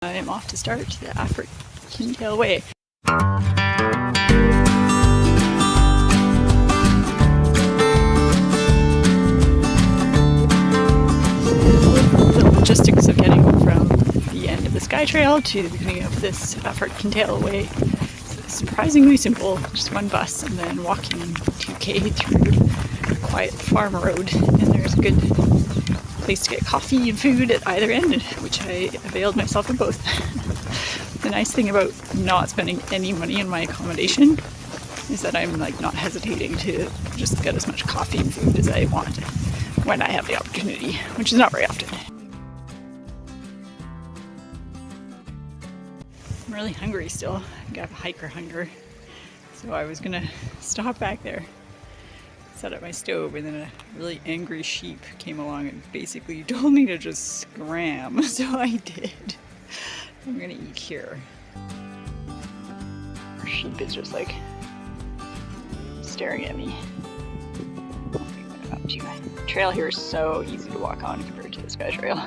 I'm off to start the Affric Kintail Way. The logistics of getting from the end of the Skye Trail to the beginning of this Affric Kintail Way is surprisingly simple. Just one bus and then walking 2k through a quiet farm road, and there's a good place to get coffee and food at either end, which I availed myself of both. The nice thing about not spending any money on my accommodation is that I'm not hesitating to just get as much coffee and food as I want when I have the opportunity, which is not very often. I'm really hungry still. I got hiker hunger, so I was gonna stop back there, set up my stove, and then a really angry sheep came along and basically told me to just scram, so I did. I'm gonna eat here. Our sheep is just staring at me. The trail here is so easy to walk on compared to the Skye Trail.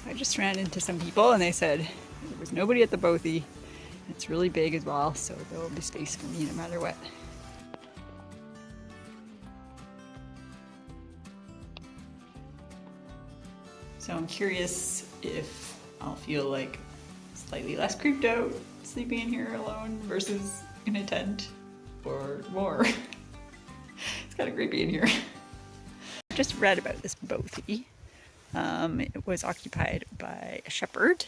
I just ran into some people and they said there was nobody at the bothy. It's really big as well, so there will be space for me no matter what. So I'm curious if I'll feel slightly less creeped out sleeping in here alone versus in a tent, or more. It's kind of creepy in here. I just read about this bothy. It was occupied by a shepherd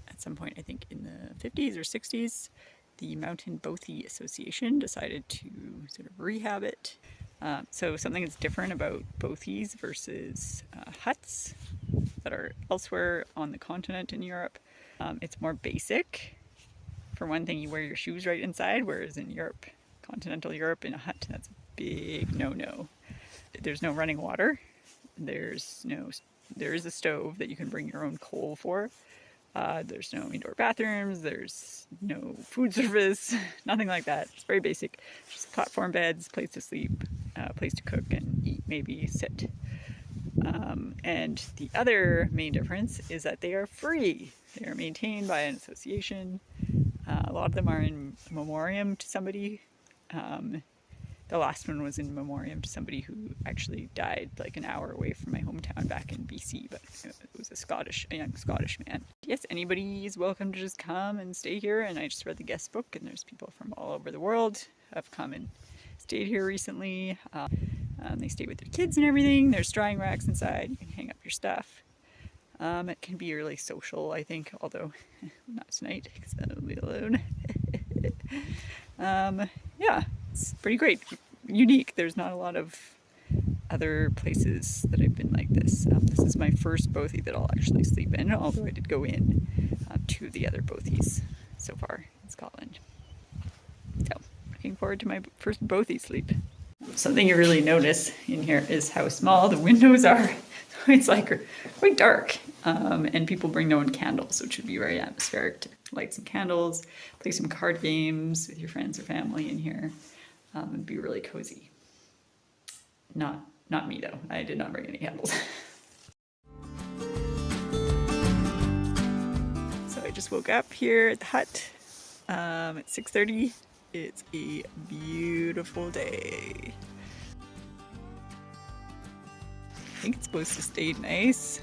at some point, I think in the 50s or 60s. The Mountain Bothy Association decided to sort of rehab it. So something that's different about bothies versus huts that are elsewhere on the continent in Europe. It's more basic. For one thing, you wear your shoes right inside, whereas in Europe, continental Europe, in a hut, that's a big no-no. There's no running water. There is a stove that you can bring your own coal for. There's no indoor bathrooms. There's no food service. Nothing like that. It's very basic. Just platform beds, place to sleep, place to cook and eat, maybe sit. And the other main difference is that they are free. They are maintained by an association. A lot of them are in memoriam to somebody. The last one was in memoriam to somebody who actually died an hour away from my hometown back in BC, but it was a young Scottish man. Yes, anybody is welcome to just come and stay here, and I just read the guest book, and there's people from all over the world have come and stayed here recently. They stay with their kids and everything. There's drying racks inside. You can hang up your stuff. It can be really social, I think, although not tonight because I'll be alone. Yeah, it's pretty great. Unique. There's not a lot of other places that I've been like this. This is my first bothy that I'll actually sleep in, although I did go in to the other bothies so far in Scotland. So, looking forward to my first bothy sleep. Something you really notice in here is how small the windows are. It's quite dark, and people bring their own candles, which would be very atmospheric to light some candles, play some card games with your friends or family in here. It'd be really cozy. Not me though. I did not bring any candles. So I just woke up here at the hut at 6:30. It's a beautiful day. I think it's supposed to stay nice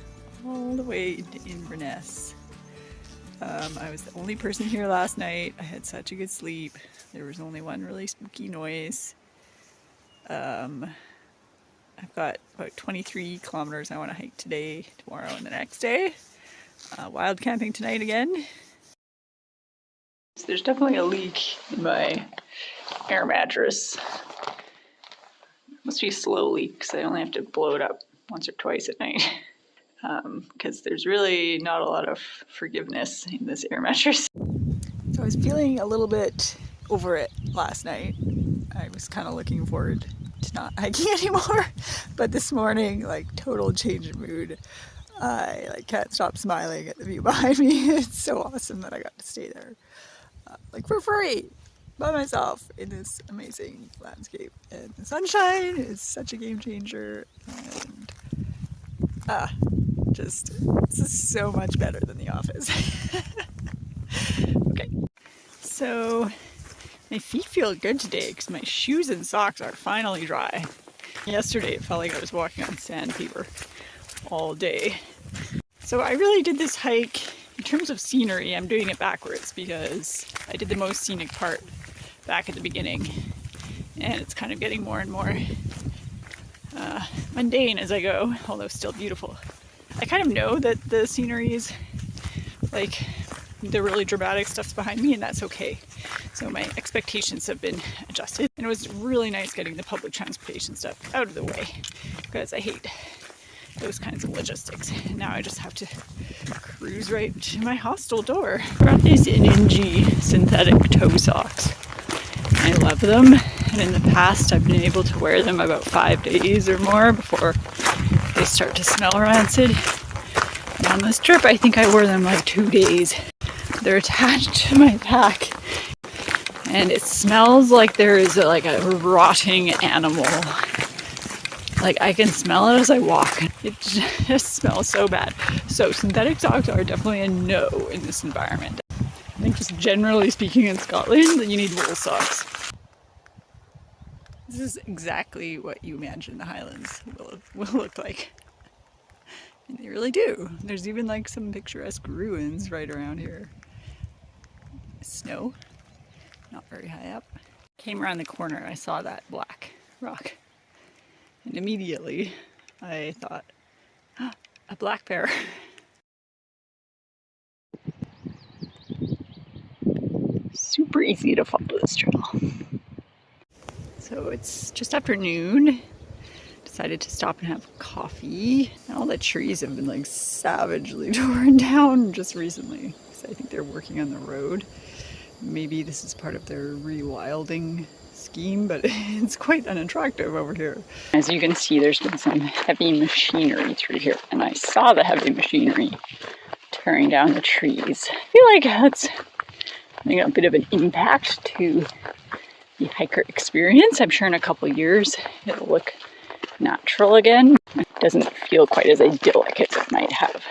all the way into Inverness. I was the only person here last night. I had such a good sleep. There was only one really spooky noise. I've got about 23 kilometers I want to hike today, tomorrow, and the next day. Wild camping tonight again. There's definitely a leak in my air mattress. It must be a slow leak because I only have to blow it up once or twice at night. Because there's really not a lot of forgiveness in this air mattress. So I was feeling a little bit over it last night. I was kind of looking forward to not hiking anymore. But this morning, total change of mood. I can't stop smiling at the view behind me. It's so awesome that I got to stay there. For free. by myself in this amazing landscape. And the sunshine is such a game changer. And just, this is so much better than the office. Okay, so my feet feel good today because my shoes and socks are finally dry. Yesterday it felt like I was walking on sandpaper all day. So I really did this hike, in terms of scenery, I'm doing it backwards because I did the most scenic part back at the beginning. And it's kind of getting more and more mundane as I go, although still beautiful. I kind of know that the scenery is like the really dramatic stuff's behind me, and that's okay. So my expectations have been adjusted. And it was really nice getting the public transportation stuff out of the way because I hate those kinds of logistics. And now I just have to cruise right to my hostel door. I got these NNG synthetic toe socks. I love them. And in the past I've been able to wear them about 5 days or more before they start to smell rancid. And on this trip I think I wore them like 2 days. They're attached to my pack and it smells like there is like a rotting animal. Like I can smell it as I walk. It just smells so bad. So synthetic socks are definitely a no in this environment. I think just generally speaking in Scotland, you need wool socks. This is exactly what you imagine the Highlands will look like. And they really do. There's even like some picturesque ruins right around here. Snow, not very high up. Came around the corner, I saw that black rock. And immediately I thought, oh, a black bear. Super easy to follow this trail. So it's just after noon. Decided to stop and have coffee. And all the trees have been like savagely torn down just recently. So I think they're working on the road. Maybe this is part of their rewilding scheme, but it's quite unattractive over here. As you can see, there's been some heavy machinery through here, and I saw the heavy machinery tearing down the trees. I feel like that's having a bit of an impact to the hiker experience. I'm sure in a couple years it'll look natural again. It doesn't feel quite as idyllic as it might have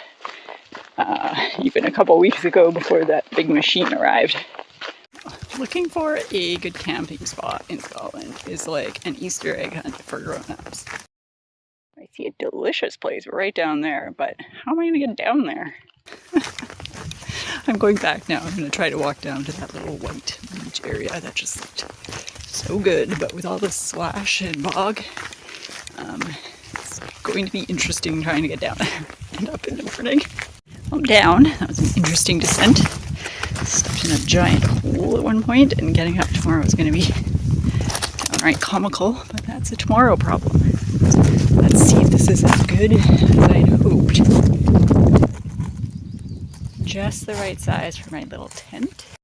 even a couple weeks ago before that big machine arrived. Looking for a good camping spot in Scotland is like an Easter egg hunt for grown-ups. I see a delicious place right down there, but how am I going to get down there? I'm going back now. I'm going to try to walk down to that little white beach area that just looked so good, but with all the slash and bog, it's going to be interesting trying to get down there. End up in the morning. I'm down. That was an interesting descent. Stepped in a giant hole at one point, and getting up tomorrow is going to be downright comical, but that's a tomorrow problem. Let's see if this is as good as I'd hoped. Just the right size for my little tent.